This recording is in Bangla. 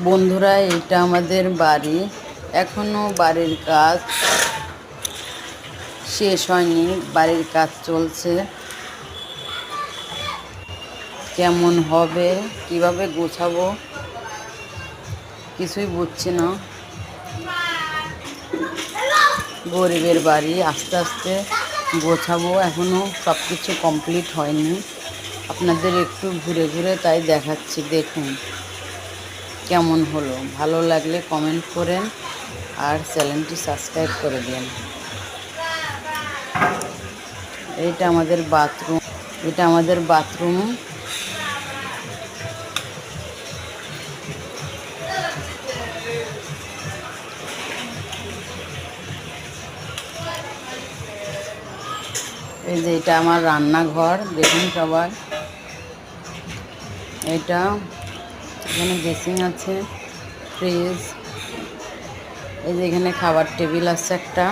বন্ধুরা, এটা আমাদের বাড়ি। এখনো বাড়ির কাজ শেষ হয়নি, বাড়ির কাজ চলছে। কেমন হবে, কিভাবে গোছাবো কিছুই বুঝছি না। গরিবের বাড়ি, আস্তে আস্তে গোছাবো, এখনো সব কিছু কমপ্লিট হয়নি। আপনাদের একটু ঘুরে ঘুরে তাই দেখাচ্ছি, দেখুন কেমন হলো। ভালো লাগলে কমেন্ট করেন আর চ্যানেলটি সাবস্ক্রাইব করে দিন। এটা আমাদের বাথরুম, এটা আমাদের বাথরুম। এই যে এটা আমার রান্নাঘর, দেখুন সবাই। এটা এখানে বেসিন আছে, ফ্রিজ, এই যে এখানে খাবার টেবিল আছে একটা।